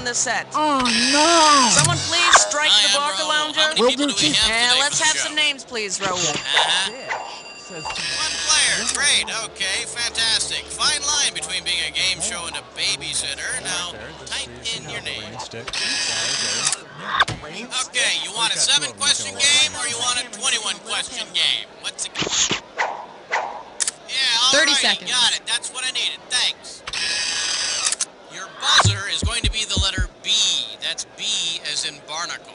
on this set. Oh, no! Someone please strike the Barker Lounger. How many people do we have And today let's for the have show? some names, please, Raoul. One player. Great. Okay, fantastic. Fine line between being a game show and a babysitter. Now, type in your name. Okay, you want a 7-question game or you want a 21-question game? What's it? Yeah, all 30 righty, seconds. got it. That's what I needed. Thanks. Your buzzer is going to be the letter B. That's B as in barnacle.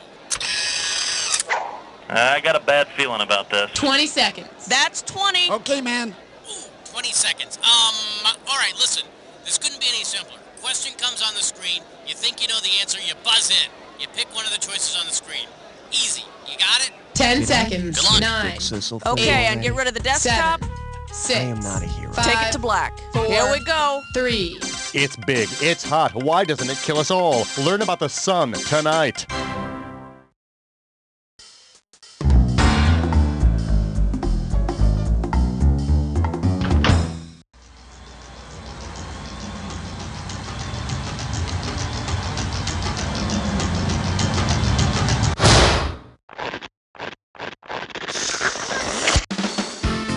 I got a bad feeling about this. 20 seconds. That's 20. Okay, man. Ooh, 20 seconds. All right, listen. This couldn't be any simpler. Question comes on the screen. You think you know the answer, you buzz in. You pick one of the choices on the screen. Easy. You got it? 10 seconds. Good luck. 9. Okay, and get rid of the desktop. 7. 6. I am not a hero. 5, Take it to black. 4, Here we go. 3. It's big, it's hot. Why doesn't it kill us all? Learn about the sun tonight.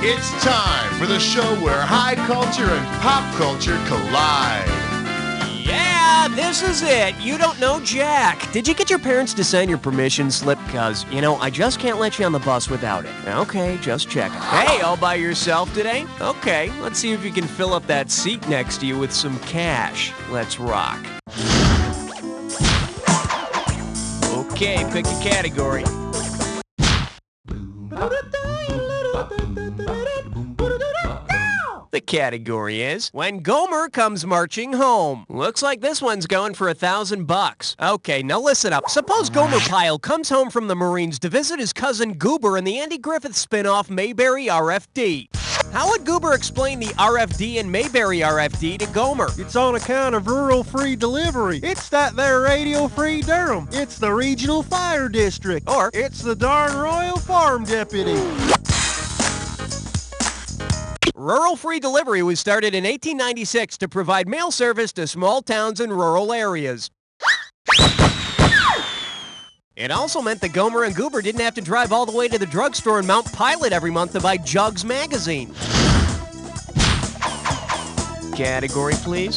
It's time for the show where high culture and pop culture collide. Yeah, this is it. You don't know Jack. Did you get your parents to sign your permission slip? Because, I just can't let you on the bus without it. Okay, just checking. Hey, all by yourself today? Okay, let's see if you can fill up that seat next to you with some cash. Let's rock. Okay, pick a category. The category is When Gomer Comes Marching Home. Looks like this one's going for $1,000. Okay, now listen up. Suppose Gomer Pyle comes home from the Marines to visit his cousin Goober in the Andy Griffith spin-off Mayberry RFD. How would Goober explain the RFD and Mayberry RFD to Gomer? It's on account of rural free delivery. It's that there Radio Free Durham. It's the Regional Fire District. Or, It's the darn Royal Farm Deputy. Rural Free Delivery was started in 1896 to provide mail service to small towns and rural areas. It also meant that Gomer and Goober didn't have to drive all the way to the drugstore in Mount Pilot every month to buy Jugs magazine. Category, please.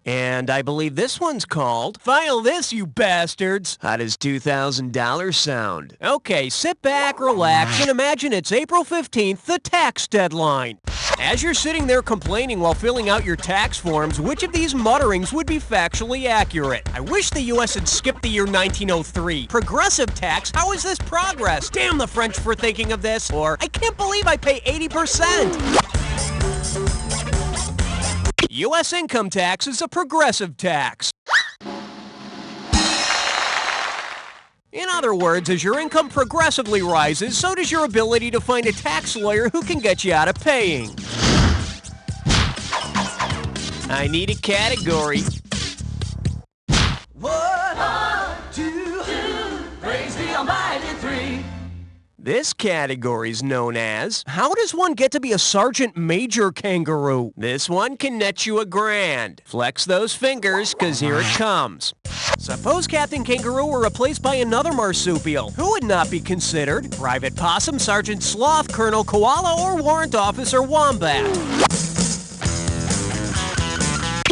And I believe this one's called File This, You Bastards. How does $2,000 sound? Okay, sit back, relax, and imagine it's April 15th, the tax deadline. As you're sitting there complaining while filling out your tax forms, which of these mutterings would be factually accurate? I wish the U.S. had skipped the year 1903. Progressive tax? How is this progress? Damn the French for thinking of this. Or, I can't believe I pay 80%. U.S. income tax is a progressive tax. In other words, as your income progressively rises, so does your ability to find a tax lawyer who can get you out of paying. I need a category. 1, 2, praise the Almighty 3. This category is known as, how does one get to be a Sergeant Major Kangaroo? This one can net you $1,000. Flex those fingers, cause here it comes. Suppose Captain Kangaroo were replaced by another marsupial. Who would not be considered? Private Possum, Sergeant Sloth, Colonel Koala, or Warrant Officer Wombat?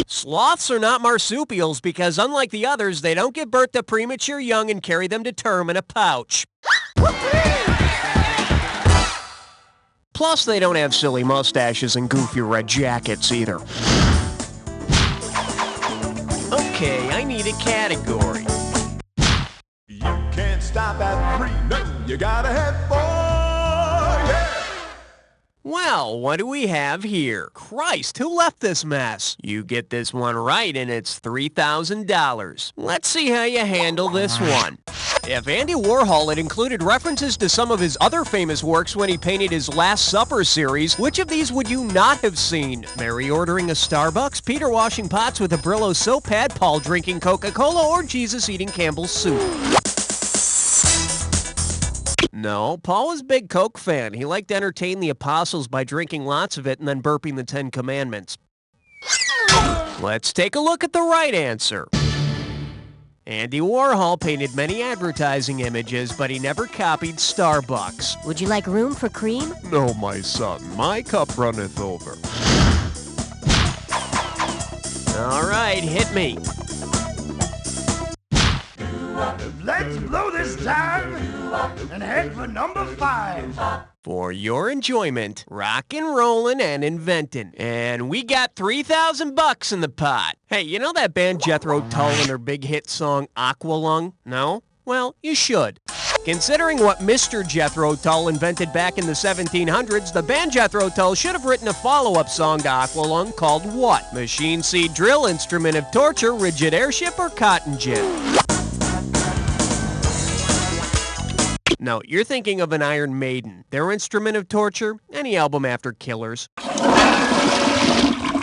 Sloths are not marsupials because unlike the others, they don't give birth to premature young and carry them to term in a pouch. Plus, they don't have silly mustaches and goofy red jackets either. Okay, I need a category. You can't stop at 3, no, you gotta have 4, yeah! Well, what do we have here? Christ, who left this mess? You get this one right and it's $3,000. Let's see how you handle this one. If Andy Warhol had included references to some of his other famous works when he painted his Last Supper series, which of these would you not have seen? Mary ordering a Starbucks, Peter washing pots with a Brillo soap pad, Paul drinking Coca-Cola, or Jesus eating Campbell's soup? No, Paul was a big Coke fan. He liked to entertain the apostles by drinking lots of it and then burping the 10 Commandments. Let's take a look at the right answer. Andy Warhol painted many advertising images, but he never copied Starbucks. Would you like room for cream? No, my son, my cup runneth over. All right, hit me. Let's blow this time and head for number 5. For your enjoyment, rockin', rollin', and inventin'. And we got $3,000 in the pot. Hey, you know that band Jethro Tull and their big hit song Aqualung? No? Well, you should. Considering what Mr. Jethro Tull invented back in the 1700s, the band Jethro Tull should have written a follow-up song to Aqualung called what? Machine seed drill, instrument of torture, rigid airship, or cotton gin? No, you're thinking of an Iron Maiden. Their instrument of torture? Any album after Killers.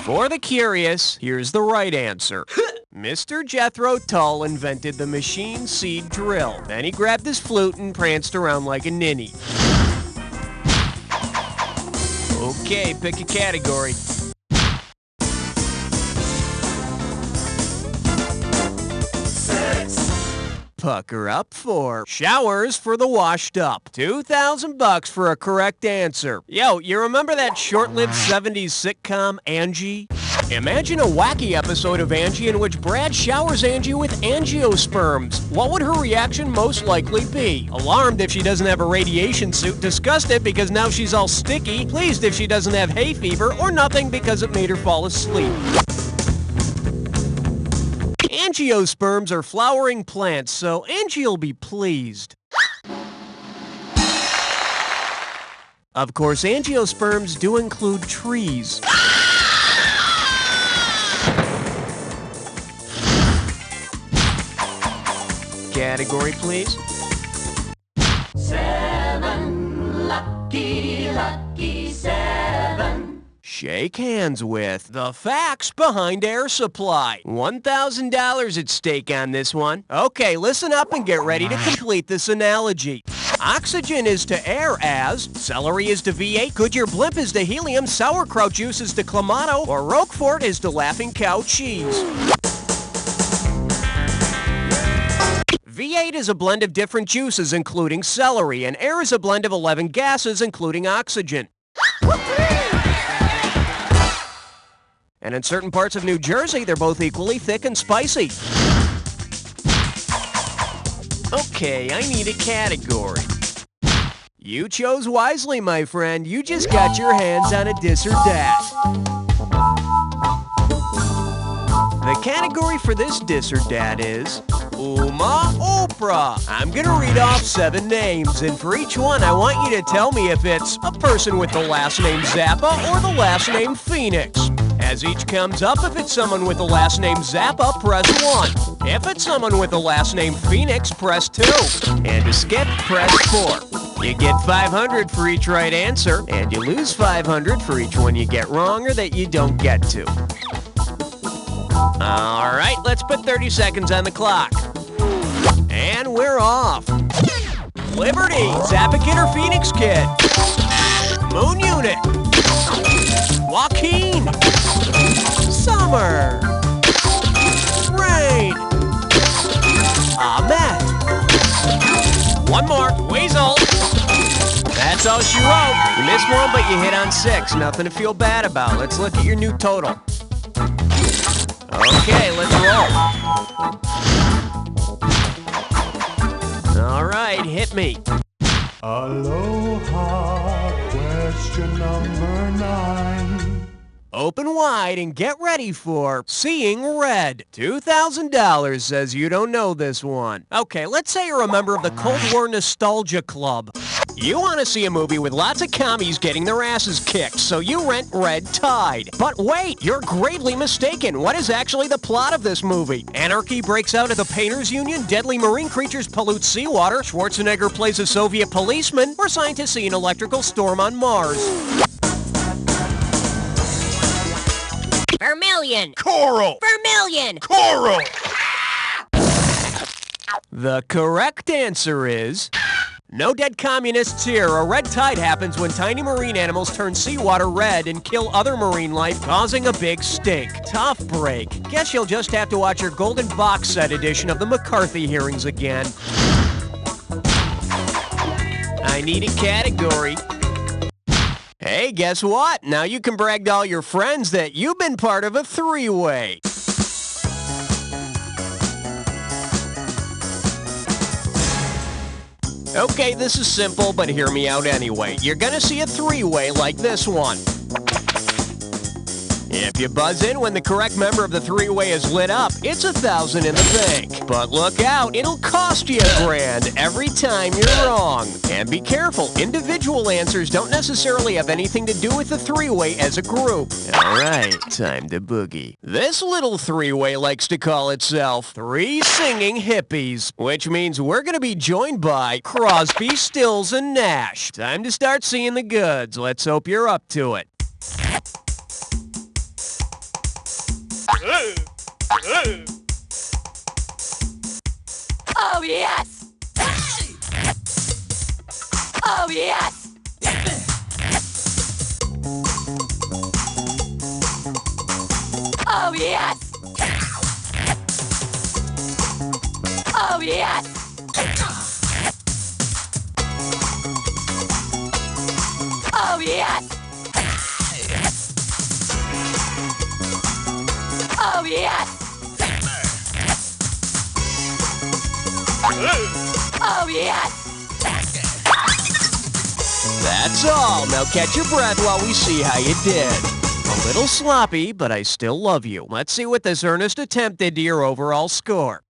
For the curious, here's the right answer. Mr. Jethro Tull invented the machine seed drill. Then he grabbed his flute and pranced around like a ninny. Okay, pick a category. Pucker up for showers for the washed up. $2,000 for a correct answer. Yo, you remember that short-lived 70s sitcom, Angie? Imagine a wacky episode of Angie in which Brad showers Angie with angiosperms. What would her reaction most likely be? Alarmed if she doesn't have a radiation suit, disgusted because now she's all sticky, pleased if she doesn't have hay fever, or nothing because it made her fall asleep. Angiosperms are flowering plants, so Angie'll be pleased. Of course, angiosperms do include trees. Category, please. 7, lucky, lucky 7. Shake hands with the facts behind air supply. $1,000 at stake on this one. Okay, listen up and get ready to complete this analogy. Oxygen is to air as celery is to V8, Goodyear blimp is to helium, sauerkraut juice is to Clamato, or Roquefort is to laughing cow cheese. V8 is a blend of different juices, including celery, and air is a blend of 11 gases, including oxygen. And in certain parts of New Jersey, they're both equally thick and spicy. Okay, I need a category. You chose wisely, my friend. You just got your hands on a dis or dat. The category for this dis or dat is Uma Oprah. I'm gonna read off 7 names, and for each one, I want you to tell me if it's a person with the last name Zappa or the last name Phoenix. As each comes up, if it's someone with the last name Zappa, press 1. If it's someone with the last name Phoenix, press 2. And to skip, press 4. You get $500 for each right answer, and you lose $500 for each one you get wrong or that you don't get to. All right, let's put 30 seconds on the clock. And we're off. Liberty, Zappa Kid or Phoenix Kid? Moon Unit. Joaquin. Summer. Rain. Ahmet. One more. Weasel. That's all she wrote. You missed one, but you hit on 6. Nothing to feel bad about. Let's look at your new total. Okay, let's roll. All right, hit me. Aloha, question number 9. Open wide and get ready for Seeing Red. $2,000 says you don't know this one. Okay, let's say you're a member of the Cold War Nostalgia Club. You want to see a movie with lots of commies getting their asses kicked, so you rent Red Tide. But wait, you're gravely mistaken. What is actually the plot of this movie? Anarchy breaks out at the Painters Union, deadly marine creatures pollute seawater, Schwarzenegger plays a Soviet policeman, or scientists see an electrical storm on Mars. Vermilion! Coral! Vermilion! Coral! The correct answer is No dead communists here. A red tide happens when tiny marine animals turn seawater red and kill other marine life, causing a big stink. Tough break. Guess you'll just have to watch your golden box set edition of the McCarthy hearings again. I need a category. Hey, guess what? Now you can brag to all your friends that you've been part of a three-way. Okay, this is simple, but hear me out anyway. You're gonna see a three-way like this one. If you buzz in when the correct member of the three-way is lit up, it's $1,000 in the bank. But look out, it'll cost you $1,000 every time you're wrong. And be careful, individual answers don't necessarily have anything to do with the three-way as a group. All right, time to boogie. This little three-way likes to call itself Three Singing Hippies, which means we're gonna be joined by Crosby, Stills, and Nash. Time to start seeing the goods. Let's hope you're up to it. Oh, yes! Oh, yes! Oh, yes! Oh, yes! Oh, yes! Oh, yes! Oh, yes! That's all. Now catch your breath while we see how you did. A little sloppy, but I still love you. Let's see what this earnest attempt did to your overall score.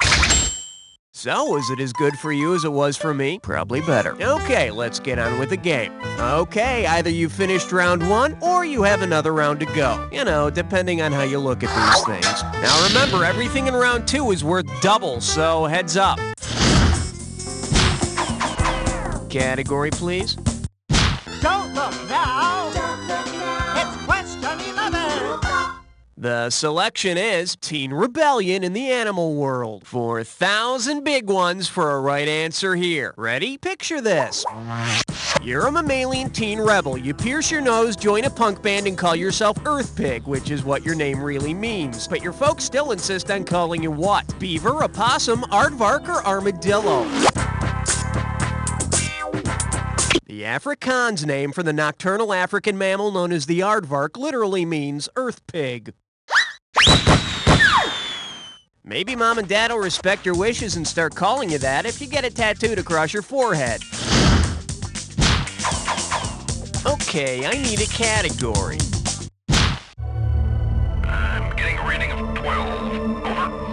So, was it as good for you as it was for me? Probably better. Okay, let's get on with the game. Okay, either you finished round one, or you have another round to go. You know, depending on how you look at these things. Now remember, everything in round two is worth double, so heads up. Category, please. Don't look now. It's question 11. The selection is Teen Rebellion in the animal world. 4,000 big ones for a right answer here. Ready? Picture this. You're a mammalian teen rebel. You pierce your nose, join a punk band, and call yourself Earth Pig, which is what your name really means. But your folks still insist on calling you what? Beaver, opossum, aardvark, or armadillo? The Afrikaans name for the nocturnal African mammal known as the aardvark literally means earth pig. Maybe mom and dad will respect your wishes and start calling you that if you get it tattooed across your forehead. Okay, I need a category. I'm getting a reading of 12. Over.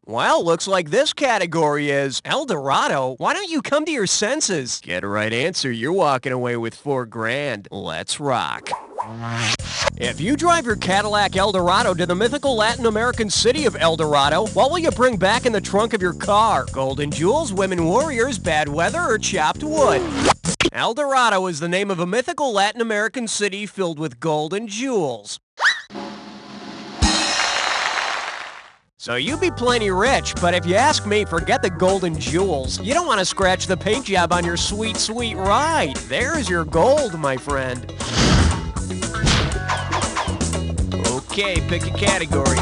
Well, looks like this category is El Dorado. Why don't you come to your senses? Get a right answer, you're walking away with $4,000. Let's rock. If you drive your Cadillac El Dorado to the mythical Latin American city of El Dorado, what will you bring back in the trunk of your car? Golden jewels, women warriors, bad weather, or chopped wood? El Dorado is the name of a mythical Latin American city filled with gold and jewels. So you be plenty rich, but if you ask me, forget the golden jewels. You don't want to scratch the paint job on your sweet, sweet ride. There's your gold, my friend. Okay, pick a category.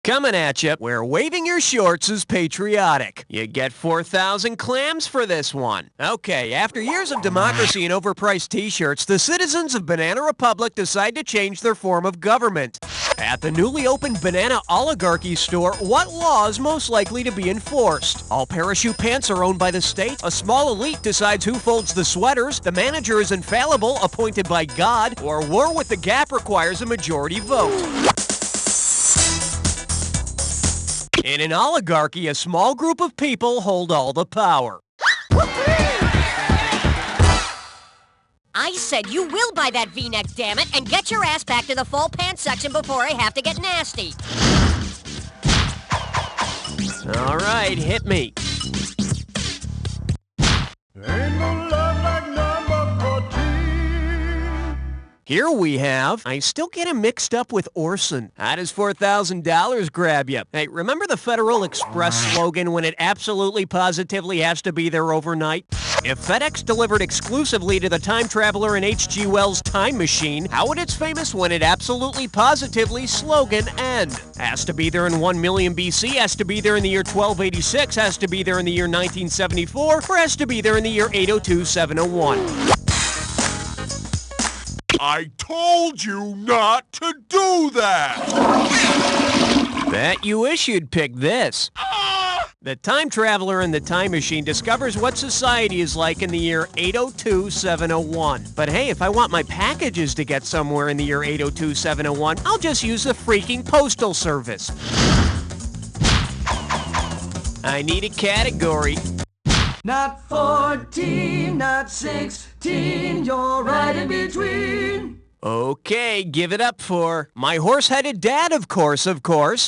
Coming at you, where waving your shorts is patriotic. You get 4,000 clams for this one. Okay, after years of democracy and overpriced t-shirts, the citizens of Banana Republic decide to change their form of government. At the newly opened Banana Oligarchy store, what law is most likely to be enforced? All parachute pants are owned by the state, a small elite decides who folds the sweaters, the manager is infallible, appointed by God, or war with the Gap requires a majority vote. In an oligarchy, a small group of people hold all the power. I said you will buy that V-neck, damn it, and get your ass back to the fall pants section before I have to get nasty. All right, hit me. Ain't no love like number 14. Here we have, I still get him mixed up with Orson. How does $4,000 grab you? Hey, remember the Federal Express slogan when it absolutely positively has to be there overnight? If FedEx delivered exclusively to the time traveler in H.G. Wells' Time Machine, how would its famous when it absolutely positively slogan end? Has to be there in 1 million BC, has to be there in the year 1286, has to be there in the year 1974, or has to be there in the year 802-701? I told you not to do that! Bet you wish you'd pick this. The time traveler in the time machine discovers what society is like in the year 802-701. But hey, if I want my packages to get somewhere in the year 802-701, I'll just use the freaking postal service. I need a category. Not 14, not 16, you're right in between. Okay, give it up for my horse-headed dad, of course.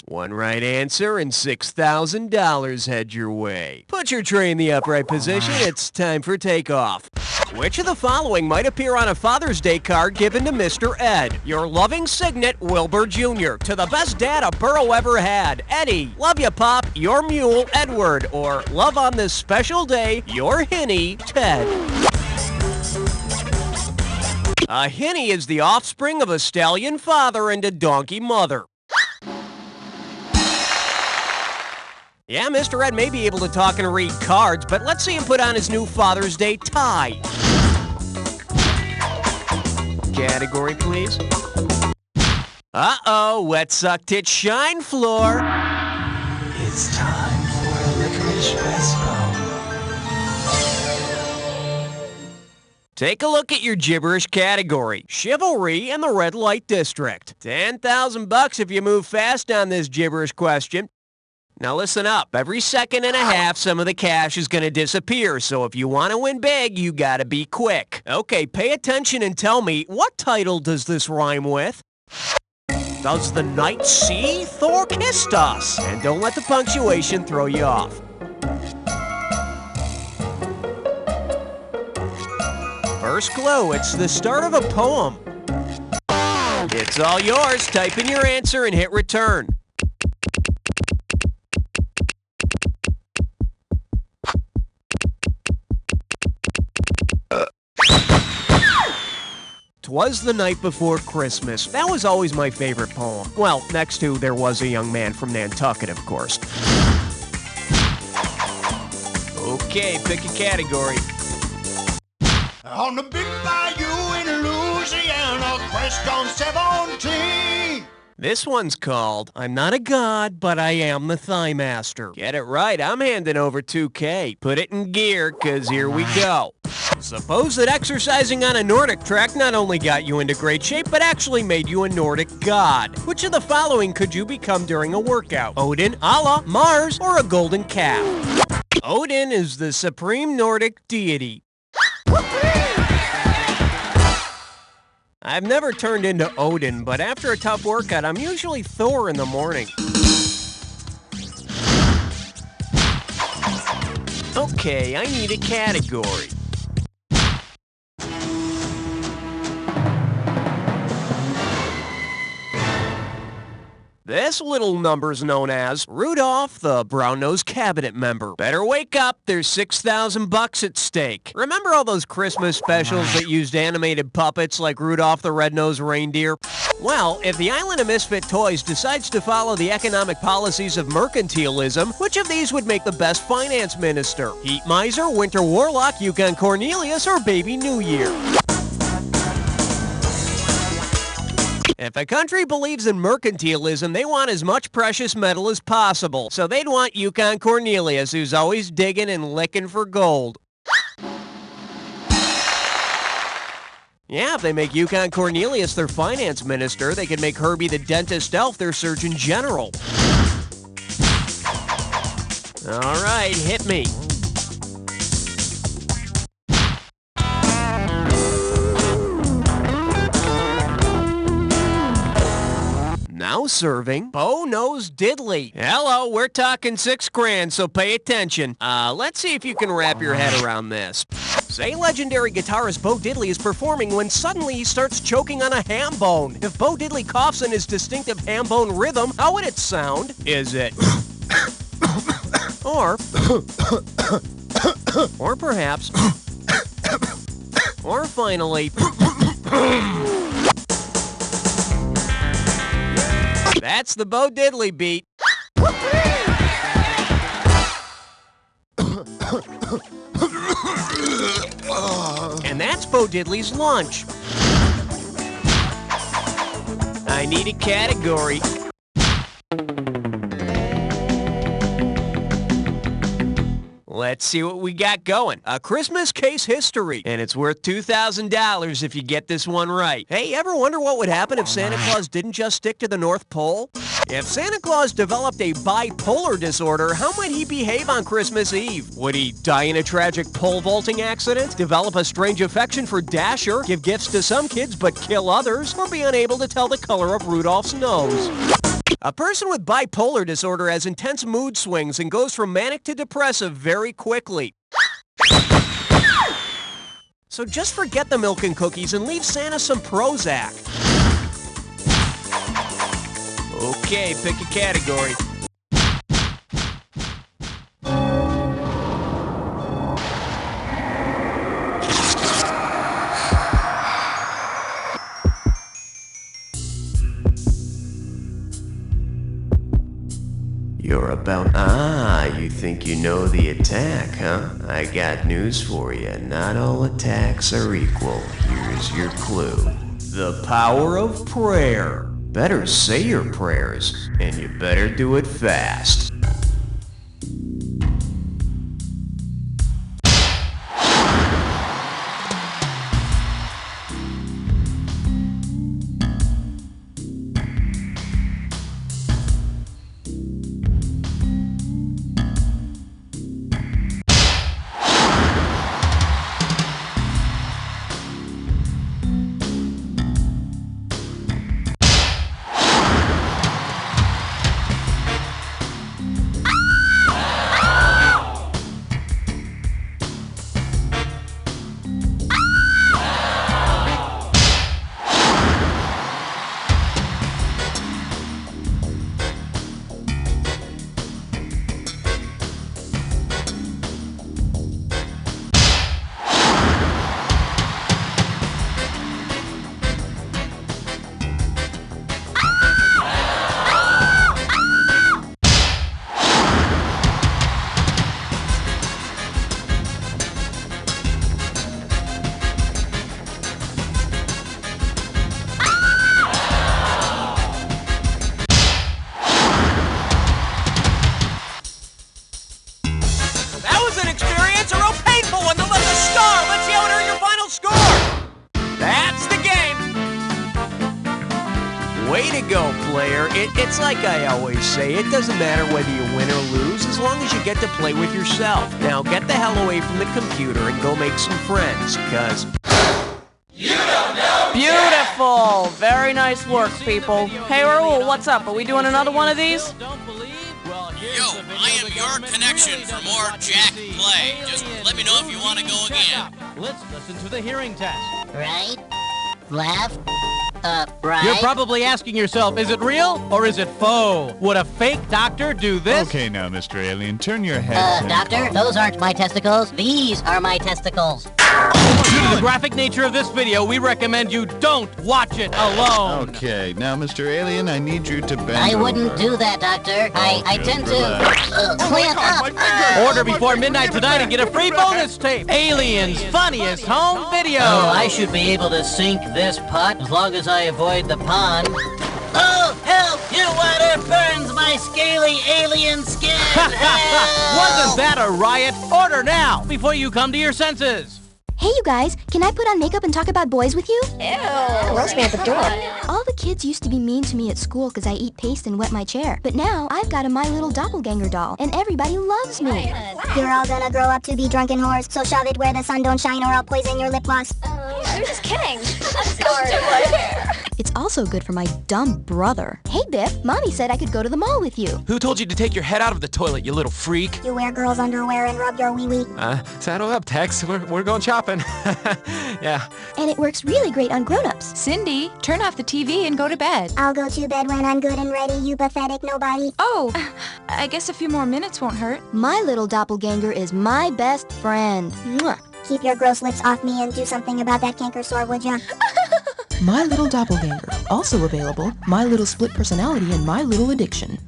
One right answer and $6,000 head your way. Put your tray in the upright position. It's time for takeoff. Which of the following might appear on a Father's Day card given to Mr. Ed? Your loving signet, Wilbur Jr. To the best dad a burro ever had, Eddie. Love ya, Pop. Your mule, Edward. Or love on this special day, your hinny, Ted. A hinny is the offspring of a stallion father and a donkey mother. Yeah, Mr. Ed may be able to talk and read cards, but let's see him put on his new Father's Day tie. Category, please. Uh-oh, wet suck tit shine floor. It's time for a licorice espresso. Take a look at your gibberish category. Chivalry and the Red Light District. $10,000 if you move fast on this gibberish question. Now listen up. Every second and a half, some of the cash is going to disappear. So if you want to win big, you got to be quick. Okay, pay attention and tell me, what title does this rhyme with? Does the night see? Thor kissed us. And don't let the punctuation throw you off. First clue, it's the start of a poem. It's all yours. Type in your answer and hit return. "'Twas the night before Christmas." That was always my favorite poem. Well, next to "There was a young man from Nantucket," of course. Okay, pick a category. On the big bayou in Louisiana, quest on 17. This one's called, "I'm not a god, but I am the Thigh Master." Get it right, I'm handing over $2K. Put it in gear, 'cause here we go. Suppose that exercising on a Nordic trek not only got you into great shape, but actually made you a Nordic god. Which of the following could you become during a workout? Odin, Allah, Mars, or a golden calf? Odin is the supreme Nordic deity. I've never turned into Odin, but after a tough workout, I'm usually Thor in the morning. Okay, I need a category. This little number's known as Rudolph the Brown-Nosed Cabinet Member. Better wake up, there's $6,000 at stake. Remember all those Christmas specials that used animated puppets like Rudolph the Red-Nosed Reindeer? Well, if the Island of Misfit Toys decides to follow the economic policies of mercantilism, which of these would make the best finance minister? Heat Miser, Winter Warlock, Yukon Cornelius, or Baby New Year? If a country believes in mercantilism, they want as much precious metal as possible. So they'd want Yukon Cornelius, who's always digging and licking for gold. Yeah, if they make Yukon Cornelius their finance minister, they could make Herbie the Dentist Elf their Surgeon General. All right, hit me. Now serving Bo-Nosed Diddley. Hello, we're talking $6 grand, so pay attention. Let's see if you can wrap your head around this. Say legendary guitarist Bo Diddley is performing when suddenly he starts choking on a ham bone. If Bo Diddley coughs in his distinctive ham bone rhythm, how would it sound? Is it... or perhaps... or finally... That's the Bo Diddley beat. And that's Bo Diddley's lunch. I need a category. Let's see what we got going. A Christmas case history, and it's worth $2,000 if you get this one right. Hey, ever wonder what would happen if Santa Claus didn't just stick to the North Pole? If Santa Claus developed a bipolar disorder, how might he behave on Christmas Eve? Would he die in a tragic pole vaulting accident, develop a strange affection for Dasher, give gifts to some kids but kill others, or be unable to tell the color of Rudolph's nose? A person with bipolar disorder has intense mood swings and goes from manic to depressive very quickly. So just forget the milk and cookies and leave Santa some Prozac. Okay, pick a category. You're about... you think you know the attack, huh? I got news for you. Not all attacks are equal. Here's your clue. The power of prayer. Better say your prayers, and you better do it fast. Way to go, player. It's like I always say, it doesn't matter whether you win or lose, as long as you get to play with yourself. Now get the hell away from the computer and go make some friends, because... You don't know. Beautiful. Very nice work, people. Hey, Raul, what's up? Are we doing another one of these? Yo, I am your connection for more Jack play. Just let me know if you want to go again. Let's listen to the hearing test. Right? Left? Right? You're probably asking yourself, is it real or is it faux? Would a fake doctor do this? Okay, now, Mr. Alien, turn your head. Doctor, those aren't my testicles. These are my testicles. Due to the graphic nature of this video, we recommend you don't watch it alone. Okay, now, Mr. Alien, I need you to bend I over. wouldn't do that, Doctor. I tend to clamp up. Order before midnight tonight and get a free bonus tape. Alien's funniest home video. Oh, I should be able to sink this putt as long as I avoid the pond. Oh, help! Your water burns my scaly alien skin! Wasn't that a riot? Order now before you come to your senses. Hey, you guys, can I put on makeup and talk about boys with you? Ew. Roast me at the door. All the kids used to be mean to me at school because I eat paste and wet my chair. But now, I've got a My Little Doppelganger doll, and everybody loves me. You're all gonna grow up to be drunken whores, so shove it where the sun don't shine or I'll poison your lip gloss. I'm just kidding. I'm sorry. It's It's also good for my dumb brother. Hey, Biff, Mommy said I could go to the mall with you. Who told you to take your head out of the toilet, you little freak? You wear girls' underwear and rub your wee-wee. Saddle up, Tex. We're going shopping. Yeah. And it works really great on grown-ups. Cindy, turn off the TV and go to bed. I'll go to bed when I'm good and ready, you pathetic nobody. Oh, I guess a few more minutes won't hurt. My little doppelganger is my best friend. Mwah. Keep your gross lips off me and do something about that canker sore, would ya? My Little Doppelganger. Also available, My Little Split Personality and My Little Addiction.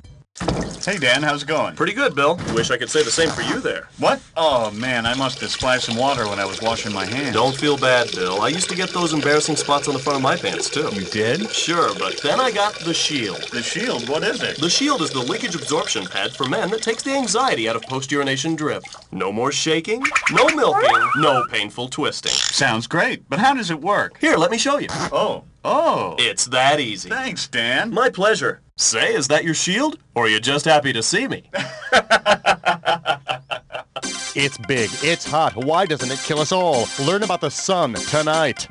Hey, Dan, how's it going? Pretty good, Bill. Wish I could say the same for you there. What? Oh, man, I must have splashed some water when I was washing my hands. Don't feel bad, Bill. I used to get those embarrassing spots on the front of my pants, too. You did? Sure, but then I got the Shield. The Shield? What is it? The Shield is the leakage absorption pad for men that takes the anxiety out of post-urination drip. No more shaking, no milking, no painful twisting. Sounds great, but how does it work? Here, let me show you. Oh. It's that easy. Thanks, Dan. My pleasure. Say, is that your Shield? Or are you just happy to see me? It's big, it's hot. Why doesn't it kill us all? Learn about the sun tonight.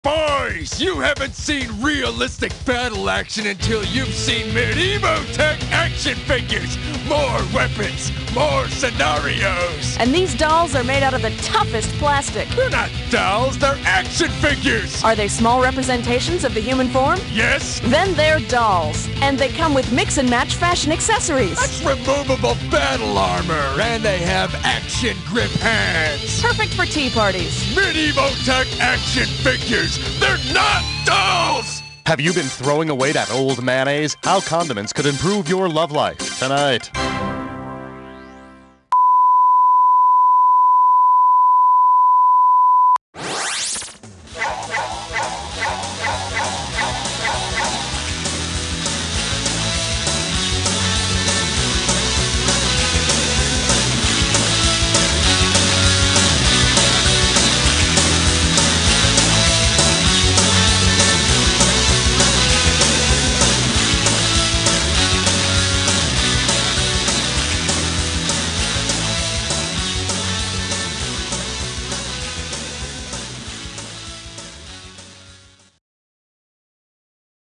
Boys, you haven't seen realistic battle action until you've seen medieval tech action figures. More weapons, more scenarios. And these dolls are made out of the toughest plastic. They're not dolls, they're action figures. Are they small representations of the human form? Yes. Then they're dolls. And they come with mix and match fashion accessories. That's removable battle armor. And they have action grip hands. Perfect for tea parties. Medieval tech action figures. They're not dolls! Have you been throwing away that old mayonnaise? How condiments could improve your love life tonight.